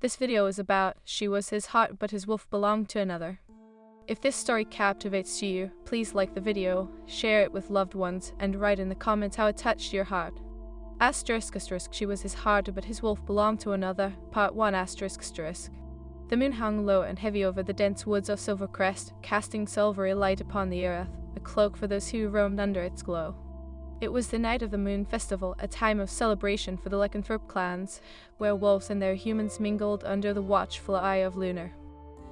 This video is about she was his heart but his wolf belonged to another. If this story captivates you, please like the video, share it with loved ones, and write in the comments how it touched your heart. ***, she was his heart but his wolf belonged to another. Part 1 ****. The moon hung low and heavy over the dense woods of Silvercrest, casting silvery light upon the earth, a cloak for those who roamed under its glow. It was the night of the Moon Festival, a time of celebration for the lycanthrope clans, where wolves and their humans mingled under the watchful eye of Lunar.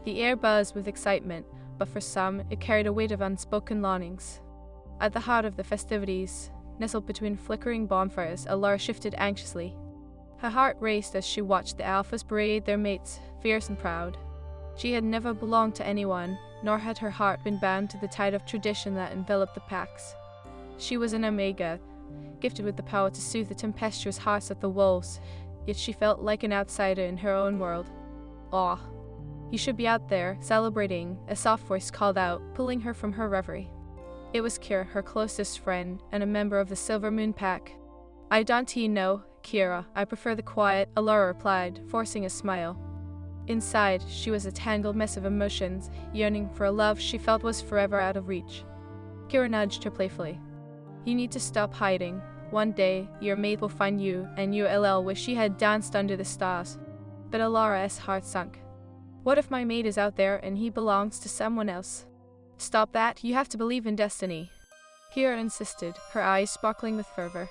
The air buzzed with excitement, but for some, it carried a weight of unspoken longings. At the heart of the festivities, nestled between flickering bonfires, Alara shifted anxiously. Her heart raced as she watched the alphas parade their mates, fierce and proud. She had never belonged to anyone, nor had her heart been bound to the tide of tradition that enveloped the packs. She was an Omega, gifted with the power to soothe the tempestuous hearts of the wolves, yet she felt like an outsider in her own world. "Aw, you should be out there, celebrating," a soft voice called out, pulling her from her reverie. It was Kira, her closest friend, and a member of the Silver Moon Pack. "I don't know, Kira, I prefer the quiet," Alara replied, forcing a smile. Inside, she was a tangled mess of emotions, yearning for a love she felt was forever out of reach. Kira nudged her playfully. "You need to stop hiding. One day, your mate will find you, and you'll wish she had danced under the stars." But Alara's heart sunk. "What if my mate is out there and he belongs to someone else?" "Stop that, you have to believe in destiny," Kira insisted, her eyes sparkling with fervor.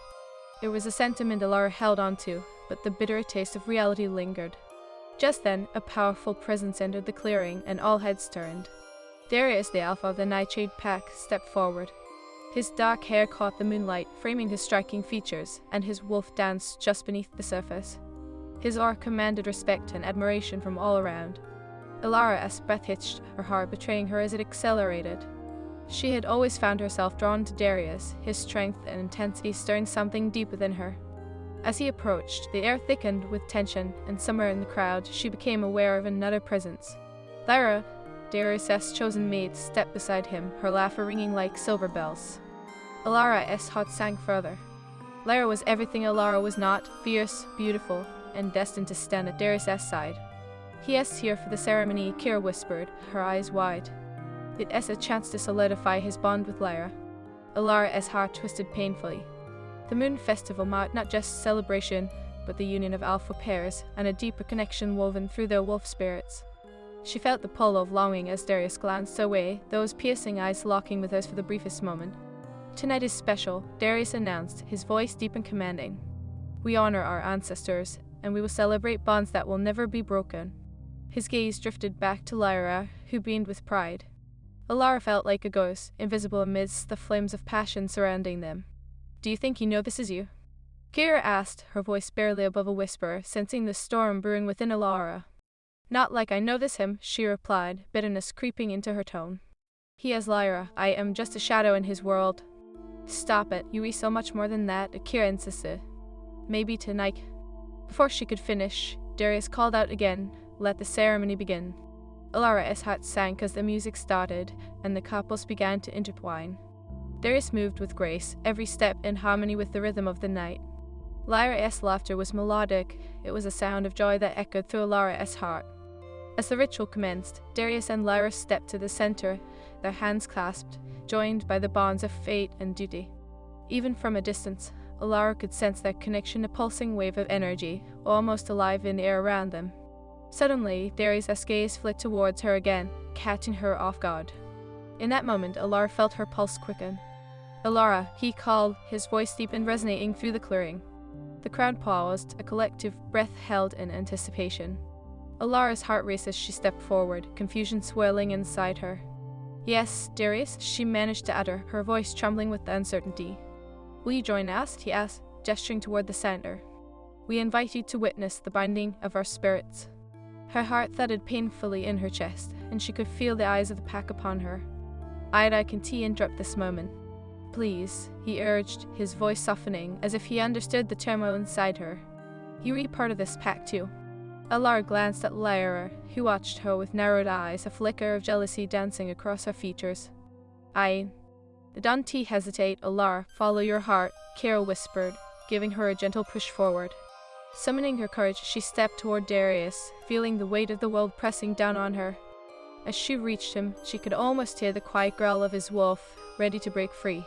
It was a sentiment Alara held on to, but the bitter taste of reality lingered. Just then, a powerful presence entered the clearing, and all heads turned. Darius, the alpha of the Nightshade Pack, stepped forward. His dark hair caught the moonlight, framing his striking features, and his wolf danced just beneath the surface. His aura commanded respect and admiration from all around. Alara's breath hitched, her heart betraying her as it accelerated. She had always found herself drawn to Darius, his strength and intensity stirring something deep within her. As he approached, the air thickened with tension, and somewhere in the crowd, she became aware of another presence. Lyra, Darius' chosen mate, stepped beside him, her laughter ringing like silver bells. Alara's heart sank further. Lyra was everything Alara was not, fierce, beautiful, and destined to stand at Darius' side. "He is here for the ceremony," Kira whispered, her eyes wide. It is a chance to solidify his bond with Lyra. Alara's heart twisted painfully. The Moon Festival marked not just celebration, but the union of alpha pairs, and a deeper connection woven through their wolf spirits. She felt the pull of longing as Darius glanced away, those piercing eyes locking with hers for the briefest moment. "Tonight is special," Darius announced, his voice deep and commanding. "We honor our ancestors, and we will celebrate bonds that will never be broken." His gaze drifted back to Lyra, who beamed with pride. Alara felt like a ghost, invisible amidst the flames of passion surrounding them. "Do you think you know this is you?" Kira asked, her voice barely above a whisper, sensing the storm brewing within Alara. "Not like I know this him," she replied, bitterness creeping into her tone. "He is Lyra. I am just a shadow in his world." "Stop it, you are so much more than that," Kira insisted. "Maybe tonight." Before she could finish, Darius called out again, "Let the ceremony begin." Alara's heart sank as the music started, and the couples began to intertwine. Darius moved with grace, every step in harmony with the rhythm of the night. Lyra's laughter was melodic. It was a sound of joy that echoed through Alara's heart. As the ritual commenced, Darius and Lyra stepped to the center, their hands clasped, joined by the bonds of fate and duty. Even from a distance, Alara could sense their connection, a pulsing wave of energy, almost alive in the air around them. Suddenly, Darius' gaze flicked towards her again, catching her off guard. In that moment, Alara felt her pulse quicken. "Alara," he called, his voice deep and resonating through the clearing. The crowd paused, a collective breath held in anticipation. Alara's heart raced as she stepped forward, confusion swirling inside her. "Yes, Darius," she managed to utter, her voice trembling with uncertainty. "Will you join us?" he asked, gesturing toward the center. "We invite you to witness the binding of our spirits." Her heart thudded painfully in her chest, and she could feel the eyes of the pack upon her. "I can't interrupt this moment. Please," he urged, his voice softening, as if he understood the turmoil inside her. "You are part of this pack too." Alara glanced at Lyra, who watched her with narrowed eyes, a flicker of jealousy dancing across her features. Don't hesitate, Alara, follow your heart," Kira whispered, giving her a gentle push forward. Summoning her courage, she stepped toward Darius, feeling the weight of the world pressing down on her. As she reached him, she could almost hear the quiet growl of his wolf, ready to break free.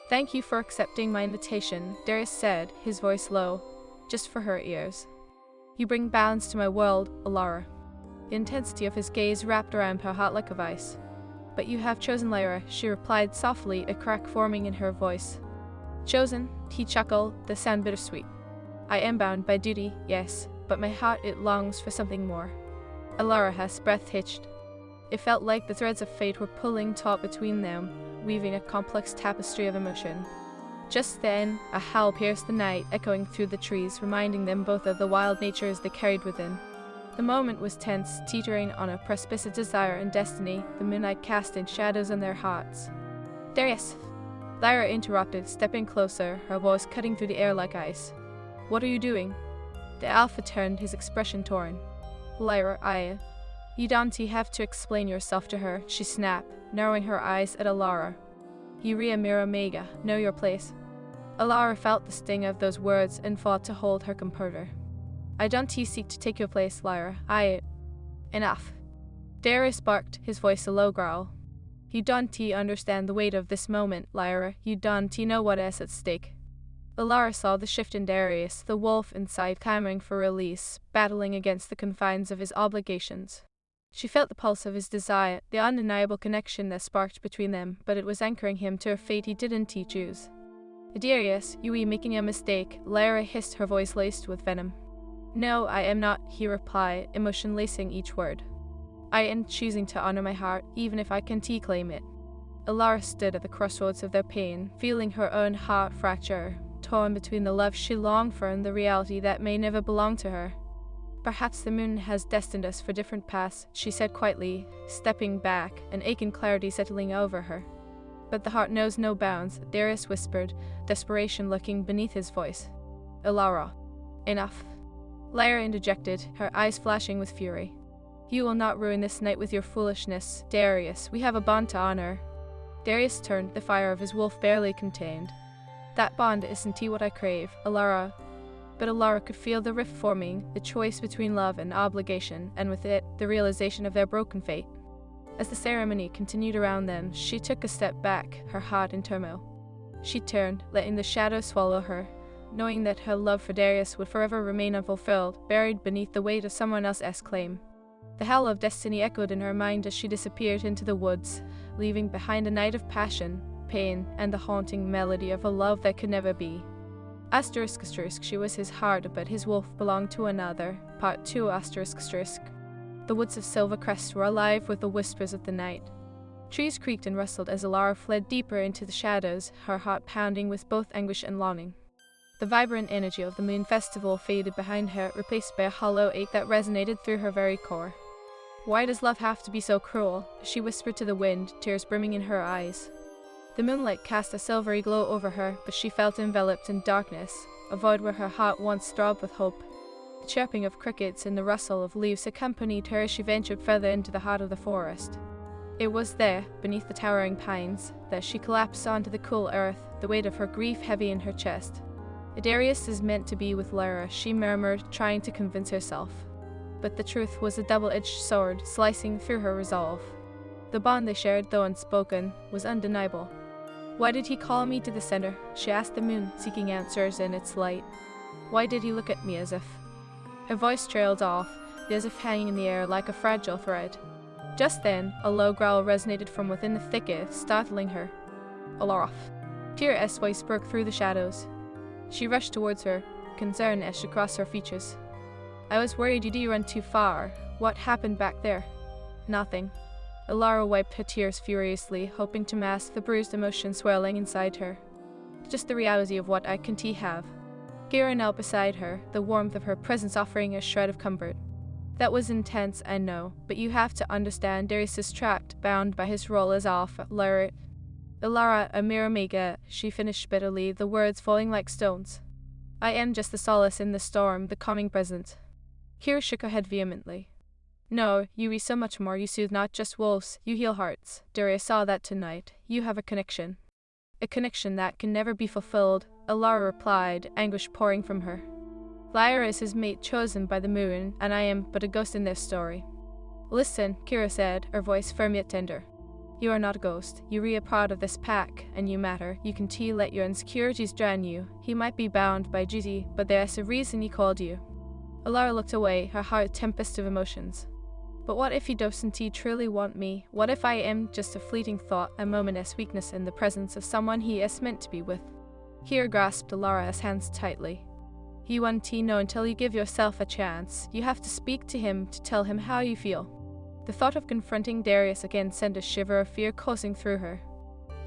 "Thank you for accepting my invitation," Darius said, his voice low, just for her ears. "You bring balance to my world, Alara." The intensity of his gaze wrapped around her heart like a vice. "But you have chosen Lyra," she replied softly, a crack forming in her voice. "Chosen?" he chuckled, the sound bittersweet. "I am bound by duty, yes, but my heart, it longs for something more." Alara's breath hitched. It felt like the threads of fate were pulling taut between them, weaving a complex tapestry of emotion. Just then, a howl pierced the night, echoing through the trees, reminding them both of the wild natures they carried within. The moment was tense, teetering on a precipice of desire and destiny, the moonlight casting shadows on their hearts. "Darius!" Lyra interrupted, stepping closer, her voice cutting through the air like ice. "What are you doing?" The alpha turned, his expression torn. "Lyra, You don't have to explain yourself to her," she snapped, narrowing her eyes at Alara. "You Mira Mega, know your place." Alara felt the sting of those words and fought to hold her composure. "I don't seek to take your place, Lyra. Enough." Darius barked, his voice a low growl. "You don't understand the weight of this moment, Lyra. You don't know what is at stake." Alara saw the shift in Darius, the wolf inside clamoring for release, battling against the confines of his obligations. She felt the pulse of his desire, the undeniable connection that sparked between them, but it was anchoring him to a fate he didn't choose. "Darius, you are making a mistake," Lyra hissed, her voice laced with venom. "No, I am not," he replied, emotion lacing each word. "I am choosing to honor my heart, even if I can't claim it." Alara stood at the crossroads of their pain, feeling her own heart fracture, torn between the love she longed for and the reality that may never belong to her. "Perhaps the moon has destined us for different paths," she said quietly, stepping back, an aching clarity settling over her. "But the heart knows no bounds," Darius whispered, desperation lurking beneath his voice. "Alara." "Enough." Lyra interjected, her eyes flashing with fury. "You will not ruin this night with your foolishness, Darius. We have a bond to honor." Darius turned, the fire of his wolf barely contained. "That bond isn't what I crave, Alara." But Alara could feel the rift forming, the choice between love and obligation, and with it, the realization of their broken fate. As the ceremony continued around them, she took a step back, her heart in turmoil. She turned, letting the shadows swallow her, knowing that her love for Darius would forever remain unfulfilled, buried beneath the weight of someone else's claim. The howl of destiny echoed in her mind as she disappeared into the woods, leaving behind a night of passion, pain, and the haunting melody of a love that could never be. Asterisk, she was his heart, but his wolf belonged to another. Part 2 asterisk. The woods of Silvercrest were alive with the whispers of the night. Trees creaked and rustled as Alara fled deeper into the shadows, her heart pounding with both anguish and longing. The vibrant energy of the moon festival faded behind her, replaced by a hollow ache that resonated through her very core. "Why does love have to be so cruel?" she whispered to the wind, tears brimming in her eyes. The moonlight cast a silvery glow over her, but she felt enveloped in darkness, a void where her heart once throbbed with hope. The chirping of crickets and the rustle of leaves accompanied her as she ventured further into the heart of the forest. It was there, beneath the towering pines, that she collapsed onto the cool earth, the weight of her grief heavy in her chest. "Darius is meant to be with Lyra," she murmured, trying to convince herself. But the truth was a double-edged sword, slicing through her resolve. The bond they shared, though unspoken, was undeniable. "Why did he call me to the center?" she asked the moon, seeking answers in its light. "Why did he look at me as if—" Her voice trailed off, the as if hanging in the air like a fragile thread. Just then, a low growl resonated from within the thicket, startling her. "Alara." Tira's voice broke through the shadows. She rushed towards her, concern as she crossed her features. "I was worried you'd run too far. What happened back there?" "Nothing." Alara wiped her tears furiously, hoping to mask the bruised emotion swirling inside her. "Just the reality of what I can't have." Kira knelt beside her, the warmth of her presence offering a shred of comfort. "That was intense, I know, but you have to understand Darius is trapped, bound by his role as Alpha, Lyra." "Alara, a mere Omega," she finished bitterly, the words falling like stones. "I am just the solace in the storm, the calming present." Kira shook her head vehemently. "No, you are so much more. You soothe not just wolves, you heal hearts. Darius saw that tonight. You have a connection." "A connection that can never be fulfilled," Alara replied, anguish pouring from her. Lyra is his mate chosen by the moon, and I am but a ghost in this story. Listen, Kira said, her voice firm yet tender. You are not a ghost. You are a part of this pack, and you matter. You can let your insecurities drown you. He might be bound by duty, but there is a reason he called you. Alara looked away, her heart a tempest of emotions. But what if he doesn't truly want me? What if I am just a fleeting thought, a momentous weakness in the presence of someone he is meant to be with? Kira grasped Alara's hands tightly. You won't know until you give yourself a chance. You have to speak to him to tell him how you feel. The thought of confronting Darius again sent a shiver of fear coursing through her.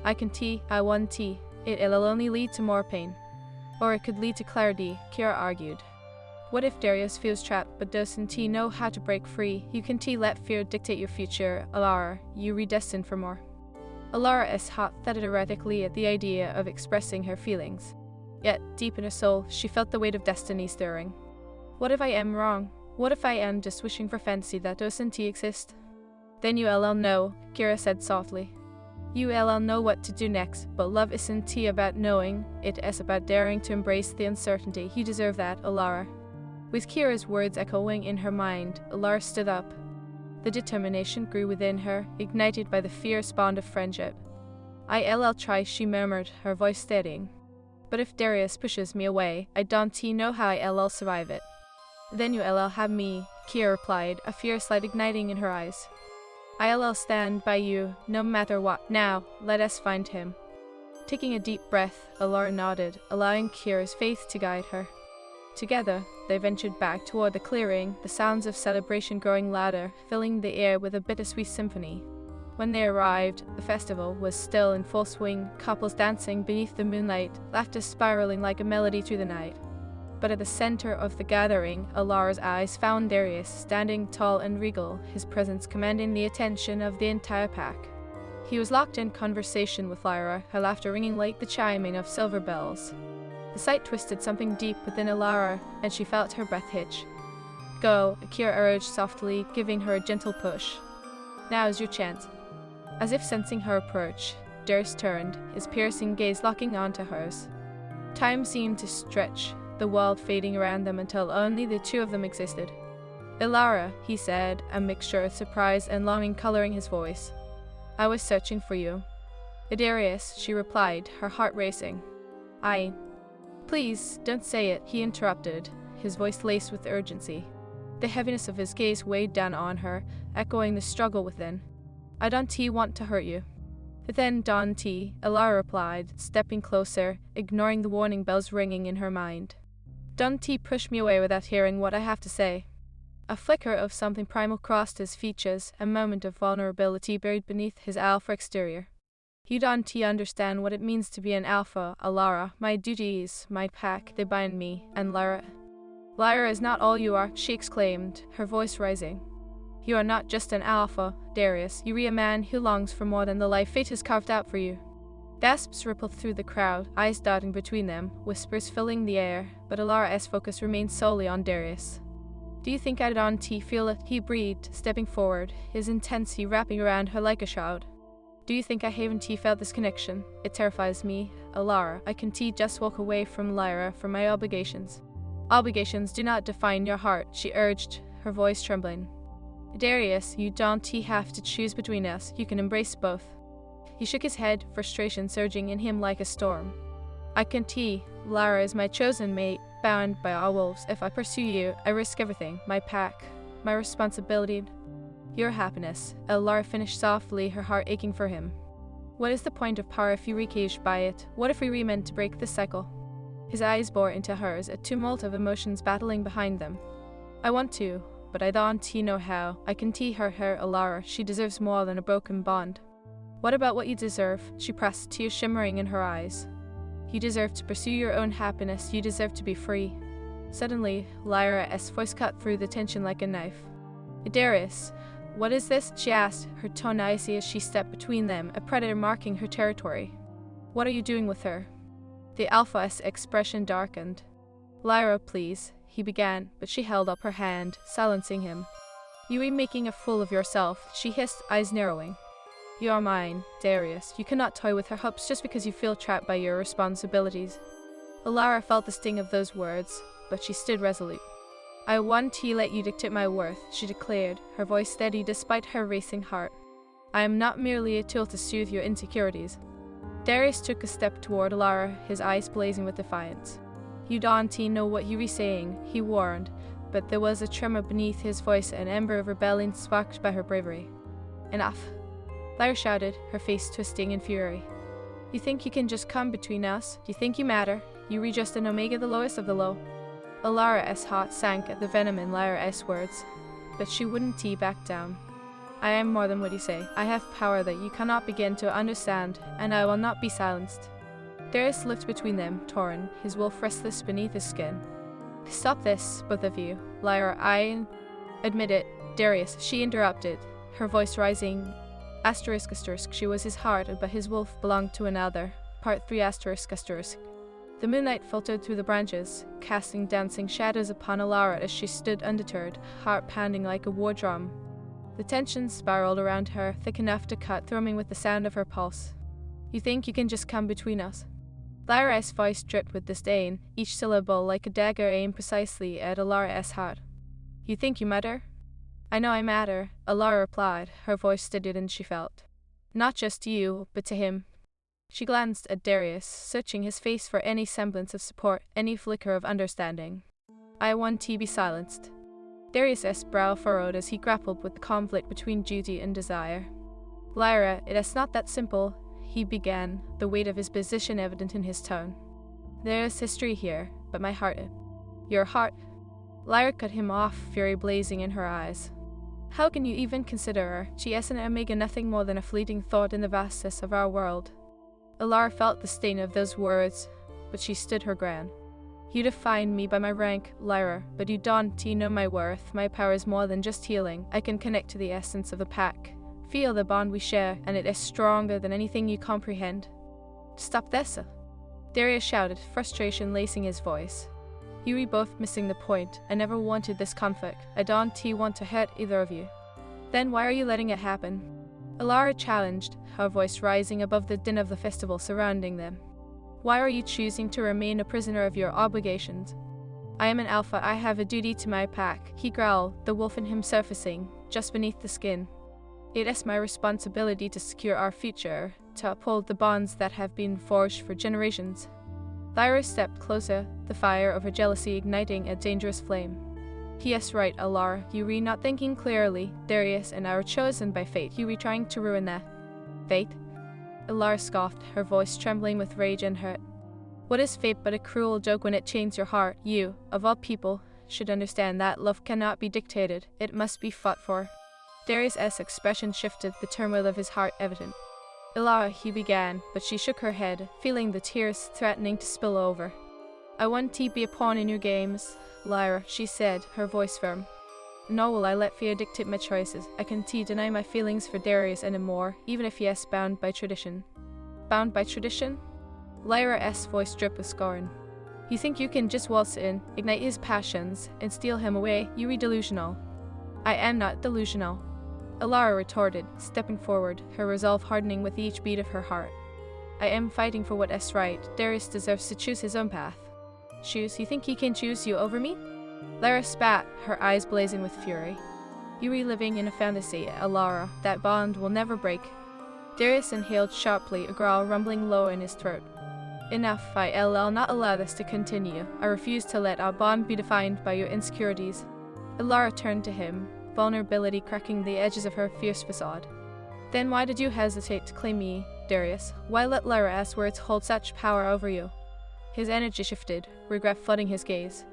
I won't. It'll only lead to more pain. Or it could lead to clarity, Kira argued. What if Darius feels trapped but doesn't know how to break free? You can let fear dictate your future, Alara. You are destined for more. Alara's heart thudded erratically at the idea of expressing her feelings. Yet, deep in her soul, she felt the weight of destiny stirring. What if I am wrong? What if I am just wishing for fantasy that doesn't exist? Then you'll know, Kira said softly. You'll know what to do next, but love isn't about knowing, it is about daring to embrace the uncertainty. You deserve that, Alara. With Kira's words echoing in her mind, Alara stood up. The determination grew within her, ignited by the fierce bond of friendship. I'll try, she murmured, her voice steadying. But if Darius pushes me away, I don't know how I'll survive it. Then you'll have me, Kira replied, a fierce light igniting in her eyes. I'll stand by you, no matter what. Now, let us find him. Taking a deep breath, Alara nodded, allowing Kira's faith to guide her. Together, they ventured back toward the clearing, the sounds of celebration growing louder, filling the air with a bittersweet symphony. When they arrived, the festival was still in full swing, couples dancing beneath the moonlight, laughter spiraling like a melody through the night. But at the center of the gathering, Alara's eyes found Darius, standing tall and regal, his presence commanding the attention of the entire pack. He was locked in conversation with Lyra, her laughter ringing like the chiming of silver bells. The sight twisted something deep within Alara, and she felt her breath hitch. Go, Kira urged softly, giving her a gentle push. Now's your chance. As if sensing her approach, Darius turned, his piercing gaze locking onto hers. Time seemed to stretch, the world fading around them until only the two of them existed. Alara, he said, a mixture of surprise and longing coloring his voice. I was searching for you. Darius, she replied, her heart racing. Please, don't say it, he interrupted, his voice laced with urgency. The heaviness of his gaze weighed down on her, echoing the struggle within. I don't want to hurt you. Then don't, Alara replied, stepping closer, ignoring the warning bells ringing in her mind. Don't push me away without hearing what I have to say. A flicker of something primal crossed his features, a moment of vulnerability buried beneath his alpha exterior. You don't understand what it means to be an alpha, Alara. My duties, my pack, they bind me, and Lyra is not all you are, she exclaimed, her voice rising. You are not just an alpha, Darius. You are a man who longs for more than the life fate has carved out for you. Gasps rippled through the crowd, eyes darting between them, whispers filling the air, but Alara's focus remained solely on Darius. Do you think I don't feel it? He breathed, stepping forward, his intensity wrapping around her like a shroud. Do you think I haven't felt this connection? It terrifies me, Alara. I can just walk away from Lyra, from my obligations. Obligations do not define your heart, she urged, her voice trembling. Darius, you don't have to choose between us. You can embrace both. He shook his head, frustration surging in him like a storm. I can Lyra is my chosen mate, bound by our wolves. If I pursue you, I risk everything. My pack, my responsibility, your happiness. Alara finished softly, her heart aching for him. What is the point of power if you are caged by it? What if we were meant to break this cycle? His eyes bore into hers, a tumult of emotions battling behind them. I want to, but I don't know how. I can her, Alara. She deserves more than a broken bond. What about what you deserve? She pressed, tears shimmering in her eyes. You deserve to pursue your own happiness. You deserve to be free. Suddenly, Lyra's voice cut through the tension like a knife. Darius, what is this? She asked, her tone icy as she stepped between them, a predator marking her territory. What are you doing with her? The alpha's expression darkened. Lyra, please, he began, but she held up her hand, silencing him. You are making a fool of yourself, she hissed, eyes narrowing. You are mine, Darius. You cannot toy with her hopes just because you feel trapped by your responsibilities. Alara felt the sting of those words. but she stood resolute. "I won't let you dictate my worth," she declared, her voice steady despite her racing heart. "I am not merely a tool to soothe your insecurities." Darius took a step toward Alara, his eyes blazing with defiance. "You don't know what you were saying," he warned, but there was a tremor beneath his voice, an ember of rebellion sparked by her bravery. "Enough," Lyra shouted, her face twisting in fury. "You think you can just come between us? Do you think you matter? You re just an omega, the lowest of the low?" Alara's heart sank at the venom in Lyra's words, but she wouldn't back down. "I am more than what you say. I have power that you cannot begin to understand, and I will not be silenced." Darius lived between them, torn, his wolf restless beneath his skin. "Stop this, both of you. Lyra, I admit it." "Darius," she interrupted, her voice rising. Asterisk. She was his heart, but his wolf belonged to another. Part 3 asterisk. The moonlight filtered through the branches, casting dancing shadows upon Alara as she stood undeterred, heart pounding like a war drum. The tension spiraled around her, thick enough to cut, thrumming with the sound of her pulse. "You think you can just come between us?" Lyra's voice dripped with disdain, each syllable like a dagger aimed precisely at Alara's heart. "You think you matter?" "I know I matter," Alara replied, her voice steadier than she felt. "Not just to you, but to him." She glanced at Darius, searching his face for any semblance of support, any flicker of understanding. "I want to be silenced." Darius's brow furrowed as he grappled with the conflict between duty and desire. "Lyra, it is not that simple," he began, the weight of his position evident in his tone. "There is history here, but my heart—" "Your heart?" Lyra cut him off, fury blazing in her eyes. "How can you even consider her? She is an omega, nothing more than a fleeting thought in the vastness of our world." Alara felt the sting of those words, but she stood her ground. "You define me by my rank, Lyra, but you don't know my worth. My power is more than just healing. I can connect to the essence of the pack, feel the bond we share, and it is stronger than anything you comprehend." "Stop this!" Darius shouted, frustration lacing his voice. "You are both missing the point. I never wanted this conflict. I don't want to hurt either of you." "Then why are you letting it happen?" Alara challenged, her voice rising above the din of the festival surrounding them. "Why are you choosing to remain a prisoner of your obligations?" "I am an alpha. I have a duty to my pack," he growled, the wolf in him surfacing, just beneath the skin. "It is my responsibility to secure our future, to uphold the bonds that have been forged for generations." Lyra stepped closer, the fire of her jealousy igniting a dangerous flame. "He is right, Alara. You re not thinking clearly. Darius and I were chosen by fate. You re trying to ruin that." "Fate?" Alara scoffed, her voice trembling with rage and hurt. "What is fate but a cruel joke when it chains your heart? You, of all people, should understand that love cannot be dictated. It must be fought for." Darius' expression shifted, the turmoil of his heart evident. "Alara," he began, but she shook her head, feeling the tears threatening to spill over. "I want to be a pawn in your games, Lyra," she said, her voice firm. "Nor will I let fear dictate my choices. I can't deny my feelings for Darius anymore, even if he is bound by tradition." "Bound by tradition?" Lyra's voice dripped with scorn. "You think you can just waltz in, ignite his passions, and steal him away? You are delusional." "I am not delusional," Alara retorted, stepping forward, her resolve hardening with each beat of her heart. "I am fighting for what is right. Darius deserves to choose his own path." "Choose? You think he can choose you over me?" Lyra spat, her eyes blazing with fury. "You are living in a fantasy, Alara. That bond will never break." Darius inhaled sharply, a growl rumbling low in his throat. "Enough, I'll not allow this to continue. I refuse to let our bond be defined by your insecurities." Alara turned to him, vulnerability cracking the edges of her fierce facade. "Then why did you hesitate to claim me, Darius? Why let Lyra's words hold such power over you?" His energy shifted, regret flooding his gaze.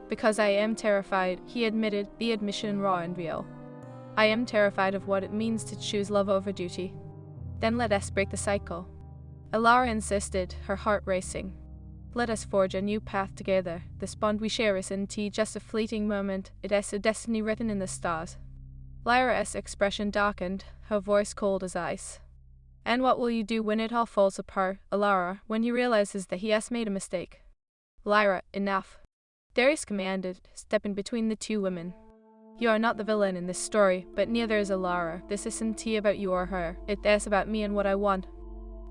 "Because I am terrified," he admitted, the admission raw and real. "I am terrified of what it means to choose love over duty." "Then let us break the cycle." Alara insisted, her heart racing. "Let us forge a new path together. This bond we share isn't just a fleeting moment, it is a destiny written in the stars." Lyra's expression darkened, her voice cold as ice. "And what will you do when it all falls apart, Alara, when he realizes that he has made a mistake?" "Lyra, enough," Darius commanded, stepping between the two women. "You are not the villain in this story, but neither is Alara. This isn't about you or her. It is about me and what I want."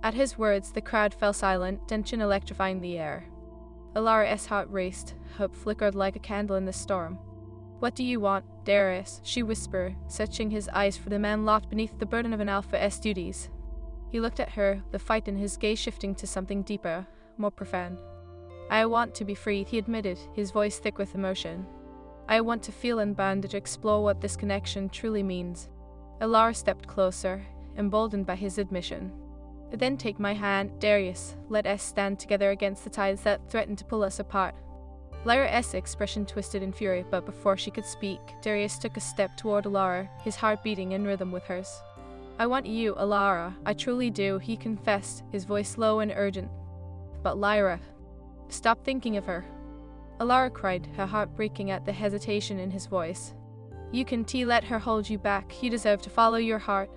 At his words, the crowd fell silent, tension electrifying the air. Alara's heart raced, hope flickered like a candle in the storm. "What do you want, Darius?" she whispered, searching his eyes for the man locked beneath the burden of an alpha's duties. He looked at her, the fight in his gaze shifting to something deeper, more profound. "I want to be free," he admitted, his voice thick with emotion. "I want to feel unbound, to explore what this connection truly means." Alara stepped closer, emboldened by his admission. "Then take my hand, Darius. Let us stand together against the tides that threaten to pull us apart." Lyra's expression twisted in fury, but before she could speak, Darius took a step toward Alara, his heart beating in rhythm with hers. "I want you, Alara. I truly do," he confessed, his voice low and urgent. "But Lyra..." "Stop thinking of her," Alara cried, her heart breaking at the hesitation in his voice. "You can't let her hold you back. You deserve to follow your heart."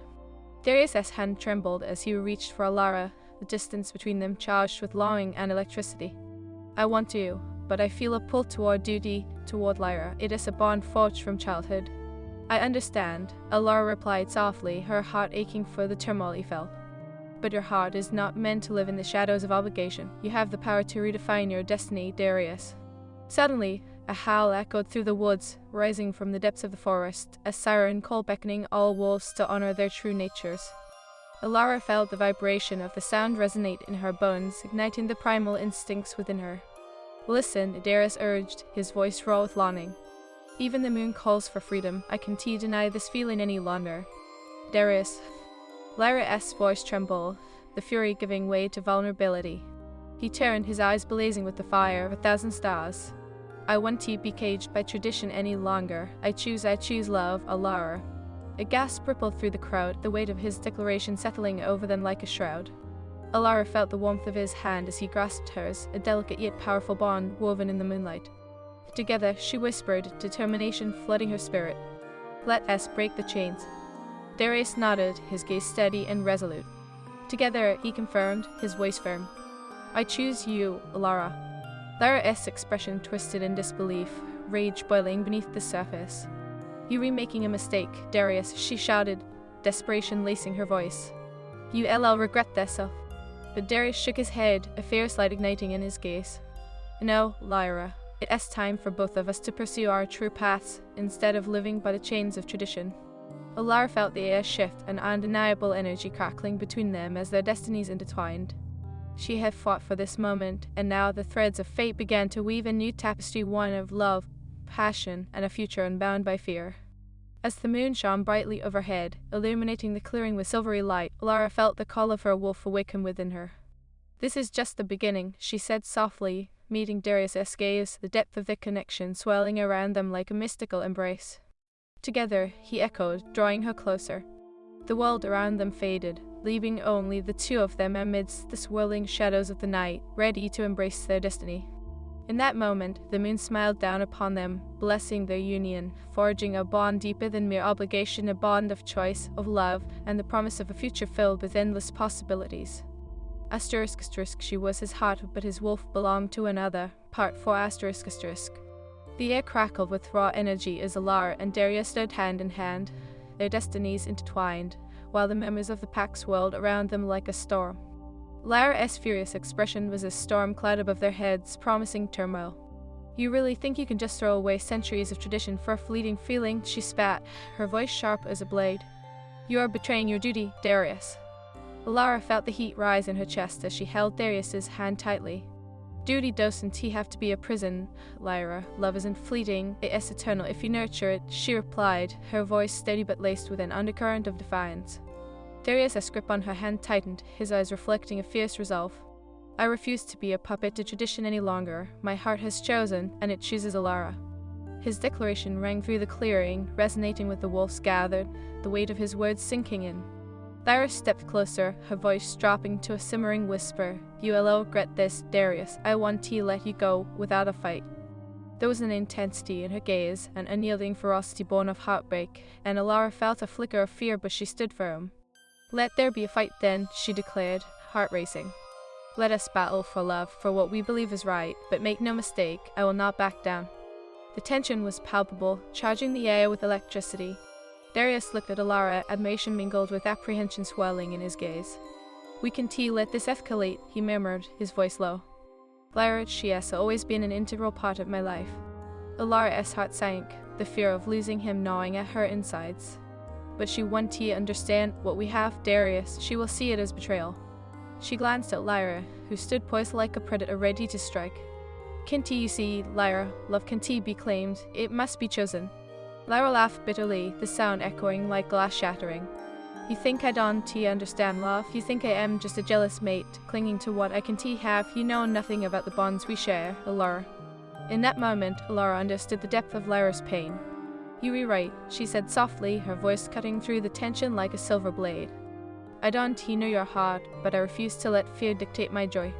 Darius's hand trembled as he reached for Alara, the distance between them charged with longing and electricity. "I want to, but I feel a pull toward duty, toward Lyra. It is a bond forged from childhood." "I understand," Alara replied softly, her heart aching for the turmoil he felt. "But your heart is not meant to live in the shadows of obligation. You have the power to redefine your destiny, Darius." Suddenly, a howl echoed through the woods, rising from the depths of the forest, a siren call beckoning all wolves to honor their true natures. Alara felt the vibration of the sound resonate in her bones, igniting the primal instincts within her. "Listen," Darius urged, his voice raw with longing. "Even the moon calls for freedom. I can't deny this feeling any longer." "Darius..." Lyra's voice trembled, the fury giving way to vulnerability. He turned, his eyes blazing with the fire of 1,000 stars. "I won't be caged by tradition any longer. I choose love, Alara." A gasp rippled through the crowd, the weight of his declaration settling over them like a shroud. Alara felt the warmth of his hand as he grasped hers, a delicate yet powerful bond woven in the moonlight. Together, she whispered, determination flooding her spirit. "Let us break the chains." Darius nodded, his gaze steady and resolute. "Together," he confirmed, his voice firm. "I choose you, Alara." Lyra's expression twisted in disbelief, rage boiling beneath the surface. "You're making a mistake, Darius," she shouted, desperation lacing her voice. "You'll regret this." But Darius shook his head, a fierce light igniting in his gaze. "No, Lyra. It is time for both of us to pursue our true paths, instead of living by the chains of tradition." Alara felt the air shift, an undeniable energy crackling between them as their destinies intertwined. She had fought for this moment, and now the threads of fate began to weave a new tapestry, one of love, passion, and a future unbound by fear. As the moon shone brightly overhead, illuminating the clearing with silvery light, Alara felt the call of her wolf awaken within her. "This is just the beginning," she said softly, meeting Darius's gaze, the depth of their connection swelling around them like a mystical embrace. Together, he echoed, drawing her closer. The world around them faded, leaving only the two of them amidst the swirling shadows of the night, ready to embrace their destiny. In that moment, the moon smiled down upon them, blessing their union, forging a bond deeper than mere obligation, a bond of choice, of love, and the promise of a future filled with endless possibilities. Asterisk, she was his heart, but his wolf belonged to another. Part 4 asterisk. The air crackled with raw energy as Alara and Darius stood hand in hand, their destinies intertwined, while the members of the pack swirled around them like a storm. Lyra's furious expression was a storm cloud above their heads, promising turmoil. "You really think you can just throw away centuries of tradition for a fleeting feeling?" she spat, her voice sharp as a blade. "You are betraying your duty, Darius." Alara felt the heat rise in her chest as she held Darius's hand tightly. "Duty doesn't have to be a prison, Lyra. Love isn't fleeting, it is eternal if you nurture it," she replied, her voice steady but laced with an undercurrent of defiance. Darius' grip on her hand tightened, his eyes reflecting a fierce resolve. "I refuse to be a puppet to tradition any longer. My heart has chosen, and it chooses Alara." His declaration rang through the clearing, resonating with the wolves gathered, the weight of his words sinking in. Lyra stepped closer, her voice dropping to a simmering whisper. "You'll regret this, Darius. I want to let you go without a fight." There was an intensity in her gaze, an unyielding ferocity born of heartbreak, and Alara felt a flicker of fear, but she stood firm. "Let there be a fight then," she declared, heart racing. "Let us battle for love, for what we believe is right, but make no mistake, I will not back down." The tension was palpable, charging the air with electricity. Darius looked at Alara, admiration mingled with apprehension swelling in his gaze. "We can let this escalate," he murmured, his voice low. Lyra, she has always been an integral part of my life. Alara's heart sank, the fear of losing him gnawing at her insides. But she won't understand what we have, Darius. She will see it as betrayal. She glanced at Lyra, who stood poised like a predator ready to strike. Can't you see, Lyra, love can't be claimed, it must be chosen. Lyra laughed bitterly, the sound echoing like glass shattering. You think I don't understand love? You think I am just a jealous mate, clinging to what I can have? You know nothing about the bonds we share, Alara. In that moment, Alara understood the depth of Lyra's pain. You were right, she said softly, her voice cutting through the tension like a silver blade. I don't know your heart, but I refuse to let fear dictate my joy.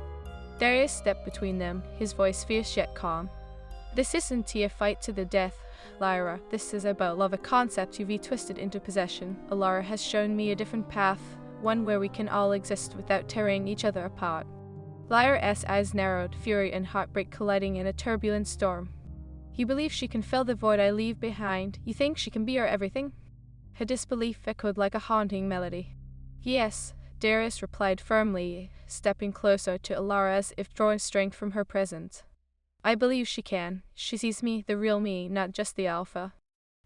Darius stepped between them, his voice fierce yet calm. This isn't a fight to the death, Lyra. This is about love, a concept you've twisted into possession. Alara has shown me a different path, one where we can all exist without tearing each other apart. Lyra's eyes narrowed, fury and heartbreak colliding in a turbulent storm. You believe she can fill the void I leave behind? You think she can be our everything? Her disbelief echoed like a haunting melody. Yes, Darius replied firmly, stepping closer to Alara as if drawing strength from her presence. I believe she can. She sees me, the real me, not just the alpha.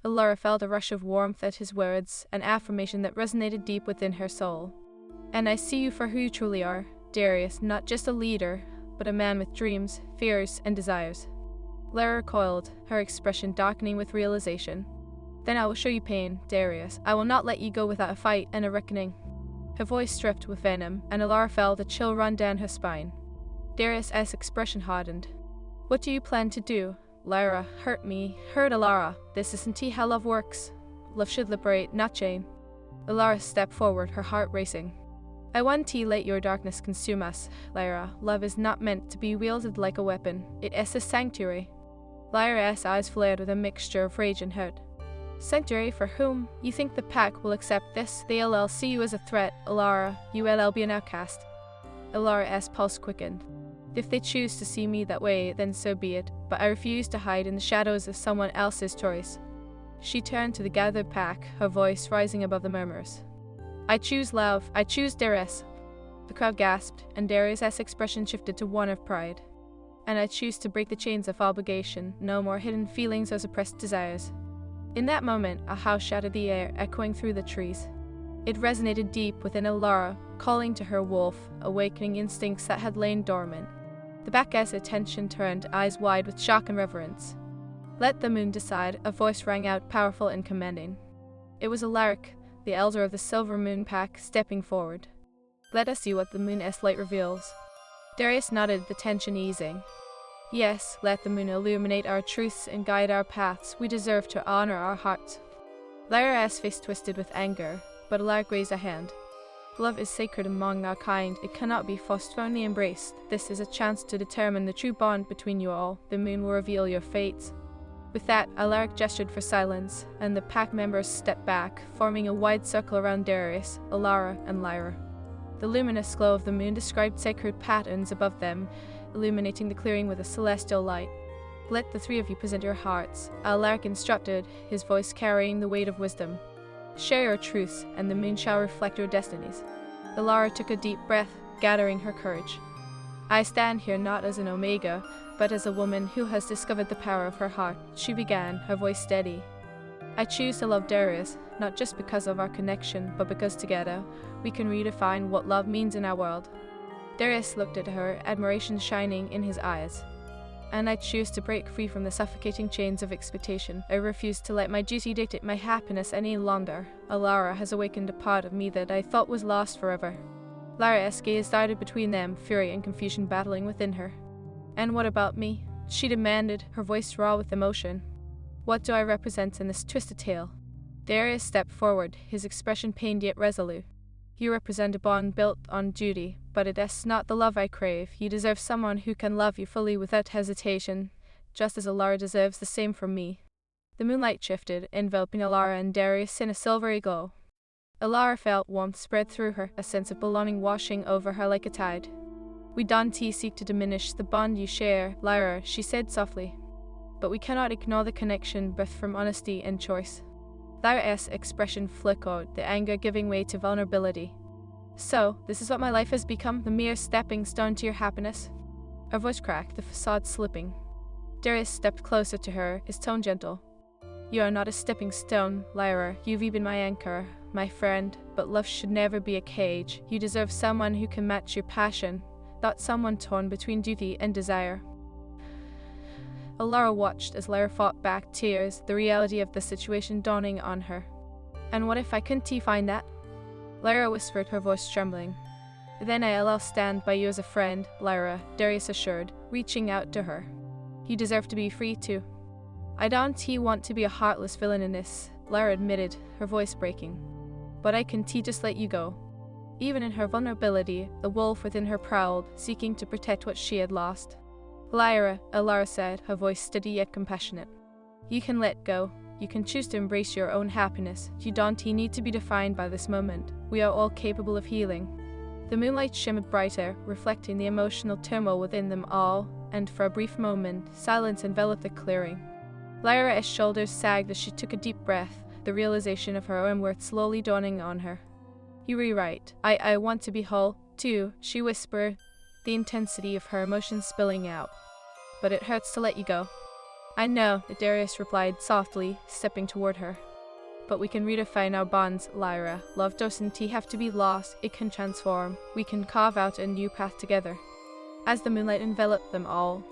Alara felt a rush of warmth at his words, an affirmation that resonated deep within her soul. And I see you for who you truly are, Darius, not just a leader, but a man with dreams, fears, and desires. Lyra recoiled, her expression darkening with realization. Then I will show you pain, Darius. I will not let you go without a fight and a reckoning. Her voice dripped with venom, and Alara felt a chill run down her spine. Darius' expression hardened. What do you plan to do? Lyra, hurt me. Hurt Alara. This isn't how love works. Love should liberate, not chain. Alara stepped forward, her heart racing. I want to let your darkness consume us, Lyra. Love is not meant to be wielded like a weapon. It is a sanctuary. Lyra's eyes flared with a mixture of rage and hurt. Sanctuary for whom? You think the pack will accept this? They'll see you as a threat, Alara. You'll be an outcast. Alara's pulse quickened. If they choose to see me that way, then so be it, but I refuse to hide in the shadows of someone else's choice. She turned to the gathered pack, her voice rising above the murmurs. I choose love. I choose Darius. The crowd gasped, and Darius' expression shifted to one of pride. And I choose to break the chains of obligation, no more hidden feelings or suppressed desires. In that moment, a howl shattered the air, echoing through the trees. It resonated deep within Alara, calling to her wolf, awakening instincts that had lain dormant. The pack's attention turned, eyes wide with shock and reverence. Let the moon decide, a voice rang out, powerful and commanding. It was Alaric, the elder of the Silver Moon Pack, stepping forward. Let us see what the moon's light reveals. Darius nodded, the tension easing. Yes, let the moon illuminate our truths and guide our paths. We deserve to honor our hearts. Lyra's face twisted with anger, but Alaric raised a hand. Love is sacred among our kind. It cannot be forced, only embraced. This is a chance to determine the true bond between you all. The moon will reveal your fates. With that, Alaric gestured for silence, and the pack members stepped back, forming a wide circle around Darius, Alara, and Lyra. The luminous glow of the moon described sacred patterns above them, illuminating the clearing with a celestial light. Let the three of you present your hearts, Alaric instructed, his voice carrying the weight of wisdom. Share your truths, and the moon shall reflect your destinies. Alara took a deep breath, gathering her courage. I stand here not as an Omega, but as a woman who has discovered the power of her heart, she began, her voice steady. I choose to love Darius, not just because of our connection, but because together we can redefine what love means in our world. Darius looked at her, admiration shining in his eyes. And I choose to break free from the suffocating chains of expectation. I refuse to let my duty dictate my happiness any longer. Alara has awakened a part of me that I thought was lost forever. Lyra's gaze darted between them, fury and confusion battling within her. And what about me? She demanded, her voice raw with emotion. What do I represent in this twisted tale? Darius stepped forward, his expression pained yet resolute. You represent a bond built on duty, but it is not the love I crave. You deserve someone who can love you fully without hesitation, just as Alara deserves the same from me. The moonlight shifted, enveloping Alara and Darius in a silvery glow. Alara felt warmth spread through her, a sense of belonging washing over her like a tide. We don't seek to diminish the bond you share, Lyra, she said softly. But we cannot ignore the connection birthed from honesty and choice. Lyra's expression flickered, the anger giving way to vulnerability. So, this is what my life has become, the mere stepping stone to your happiness? Her voice cracked, the facade slipping. Darius stepped closer to her, his tone gentle. You are not a stepping stone, Lyra. You've been my anchor, my friend, but love should never be a cage. You deserve someone who can match your passion, not someone torn between duty and desire. Alara watched as Lyra fought back tears, the reality of the situation dawning on her. And what if I couldn't find that? Lyra whispered, her voice trembling. Then I'll stand by you as a friend, Lyra, Darius assured, reaching out to her. You deserve to be free too. I don't want to be a heartless villain in this, Lyra admitted, her voice breaking. But I can just let you go. Even in her vulnerability, the wolf within her prowled, seeking to protect what she had lost. Lyra, Alara said, her voice steady yet compassionate. You can let go. You can choose to embrace your own happiness. You don't need to be defined by this moment. We are all capable of healing. The moonlight shimmered brighter, reflecting the emotional turmoil within them all, and for a brief moment, silence enveloped the clearing. Lyra's shoulders sagged as she took a deep breath, the realization of her own worth slowly dawning on her. You were right. I want to be whole, too, she whispered, the intensity of her emotions spilling out. But it hurts to let you go. I know, Darius replied softly, stepping toward her. But we can redefine our bonds, Lyra. Love doesn't have to be lost, it can transform. We can carve out a new path together. As the moonlight enveloped them all,